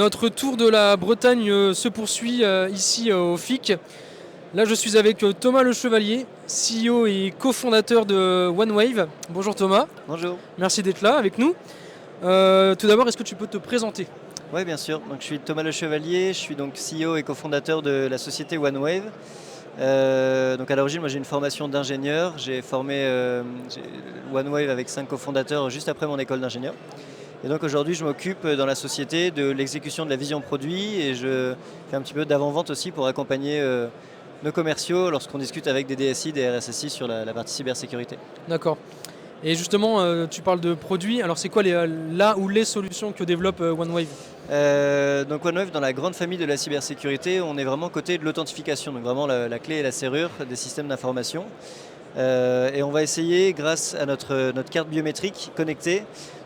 Notre tour de la Bretagne se poursuit ici au FIC. Là, je suis avec Thomas Le Chevalier, CEO et cofondateur de OneWave. Bonjour Thomas. Bonjour. Merci d'être là avec nous. Tout d'abord, est-ce que tu peux te présenter? Oui, bien sûr. Donc, je suis Thomas Le Chevalier, je suis donc CEO et cofondateur de la société OneWave. Donc à l'origine, moi j'ai une formation d'ingénieur. J'ai formé OneWave avec 5 cofondateurs juste après mon école d'ingénieur. Et donc aujourd'hui, je m'occupe dans la société de l'exécution de la vision produit et je fais un petit peu d'avant-vente aussi pour accompagner nos commerciaux lorsqu'on discute avec des DSI, des RSSI sur la partie cybersécurité. D'accord. Et justement, tu parles de produits. Alors, c'est quoi là ou les solutions que développe OneWave? Donc OneWave, dans la grande famille de la cybersécurité, on est vraiment côté de l'authentification, donc vraiment la clé et la serrure des systèmes d'information. Et on va essayer, grâce à notre carte biométrique connectée,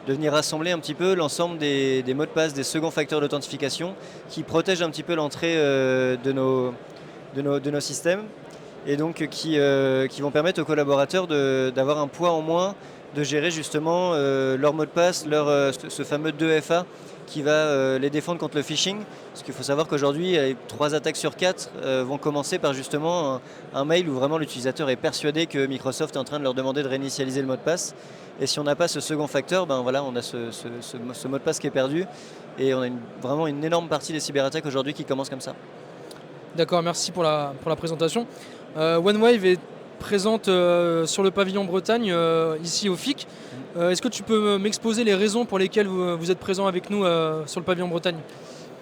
de venir rassembler un petit peu l'ensemble des mots de passe, des seconds facteurs d'authentification qui protègent un petit peu l'entrée de nos systèmes et donc qui vont permettre aux collaborateurs d'avoir un poids en moins, de gérer justement leur mot de passe, ce fameux 2FA qui va les défendre contre le phishing. Parce qu'il faut savoir qu'aujourd'hui, 3 attaques sur 4 vont commencer par justement un mail où vraiment l'utilisateur est persuadé que Microsoft est en train de leur demander de réinitialiser le mot de passe. Et si on n'a pas ce second facteur, ben voilà, on a ce mot de passe qui est perdu. Et on a vraiment une énorme partie des cyberattaques aujourd'hui qui commencent comme ça. D'accord, merci pour la présentation. OneWave est présente sur le pavillon Bretagne, ici au FIC. Est-ce que tu peux m'exposer les raisons pour lesquelles vous êtes présent avec nous sur le pavillon Bretagne?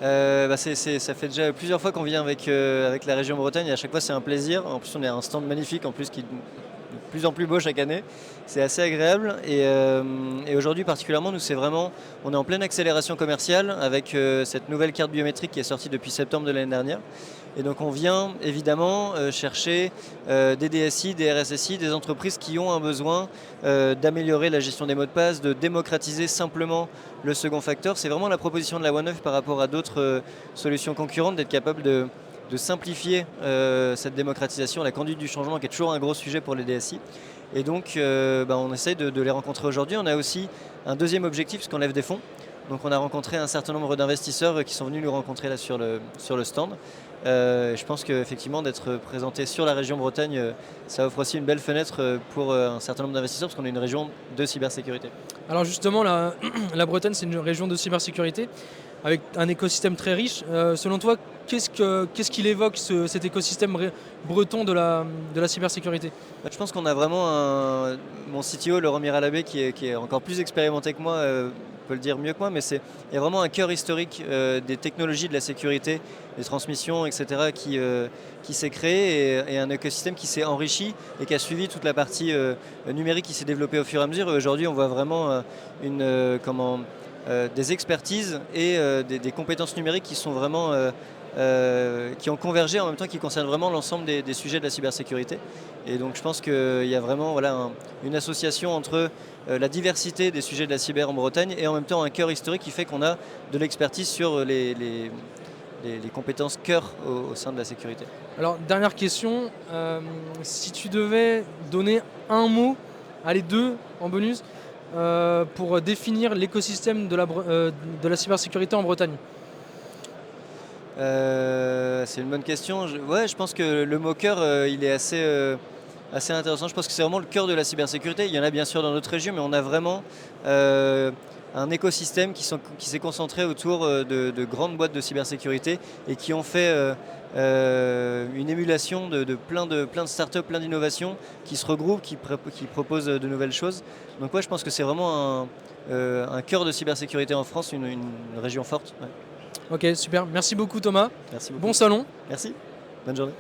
Ça fait déjà plusieurs fois qu'on vient avec la région Bretagne et à chaque fois c'est un plaisir. En plus on est à un stand magnifique en plus qui est de plus en plus beau chaque année. C'est assez agréable et aujourd'hui particulièrement nous on est en pleine accélération commerciale avec cette nouvelle carte biométrique qui est sortie depuis septembre de l'année dernière. Et donc on vient évidemment chercher des DSI, des RSSI, des entreprises qui ont un besoin d'améliorer la gestion des mots de passe, de démocratiser simplement le second facteur. C'est vraiment la proposition de la OneWave par rapport à d'autres solutions concurrentes, d'être capable de simplifier cette démocratisation, la conduite du changement qui est toujours un gros sujet pour les DSI. Et donc on essaye de les rencontrer aujourd'hui. On a aussi un deuxième objectif, parce qu'on lève des fonds. Donc on a rencontré un certain nombre d'investisseurs qui sont venus nous rencontrer là sur le stand. Je pense qu'effectivement d'être présenté sur la région Bretagne, ça offre aussi une belle fenêtre pour un certain nombre d'investisseurs parce qu'on est une région de cybersécurité. Alors justement, la Bretagne, c'est une région de cybersécurité avec un écosystème très riche. Selon toi, qu'est-ce qu'il évoque cet écosystème breton de la cybersécurité? Je pense qu'on a vraiment mon CTO, Laurent Miralabé, qui est encore plus expérimenté que moi, peut le dire mieux que moi, mais il y a vraiment un cœur historique des technologies de la sécurité, des transmissions, etc., qui s'est créé et un écosystème qui s'est enrichi et qui a suivi toute la partie numérique qui s'est développée au fur et à mesure. Et aujourd'hui, on voit vraiment des expertises et des compétences numériques qui sont vraiment qui ont convergé en même temps, qui concernent vraiment l'ensemble des sujets de la cybersécurité. Et donc je pense qu'il y a vraiment une association entre la diversité des sujets de la cyber en Bretagne et en même temps un cœur historique qui fait qu'on a de l'expertise sur les compétences cœur au sein de la sécurité. Alors dernière question, si tu devais donner un mot, allez deux en bonus, pour définir l'écosystème de la cybersécurité en Bretagne. C'est une bonne question. Je pense que le mot cœur, il est assez intéressant. Je pense que c'est vraiment le cœur de la cybersécurité. Il y en a bien sûr dans notre région, mais on a vraiment un écosystème qui s'est concentré autour de grandes boîtes de cybersécurité et qui ont fait une émulation de plein de startups, plein d'innovations qui se regroupent, qui proposent de nouvelles choses. Donc je pense que c'est vraiment un cœur de cybersécurité en France, une région forte. Ouais. Ok, super. Merci beaucoup Thomas. Merci beaucoup. Bon salon. Merci. Bonne journée.